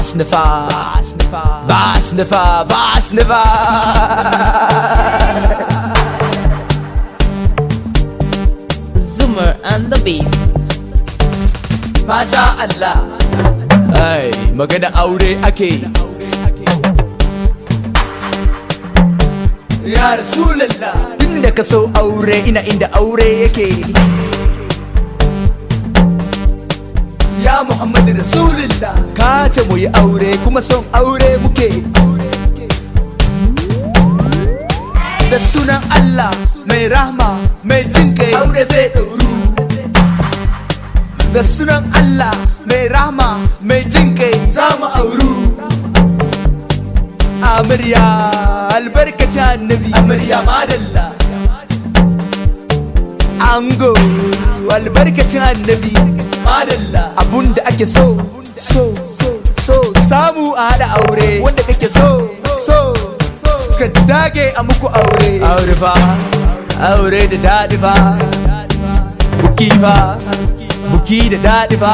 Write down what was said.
Bashnify, Bashnify, Bashnify. Zoomer and the beat. Masha Allah. Hey, magana aure ake. Ya Rasulallah. Tunda ka so aure ina inda aure yake. Ya Muhammad Rasulullah. Ka ce mu yi aure kuma son aure muke. Da sunan Allah mai rahma mai jinkai aure zai ɗauru. Da sunan Allah mai rahma mai jinkai za mu auru. Amarya albarkaci annabi, amarya madalla. Ango albarkacin annabi, madalla. Abunda ake so samu a haɗa aure. Wanda kake so ka dage a muku aure. Aure fa, aure da daɗi fa. Buki fa, buki da daɗi fa.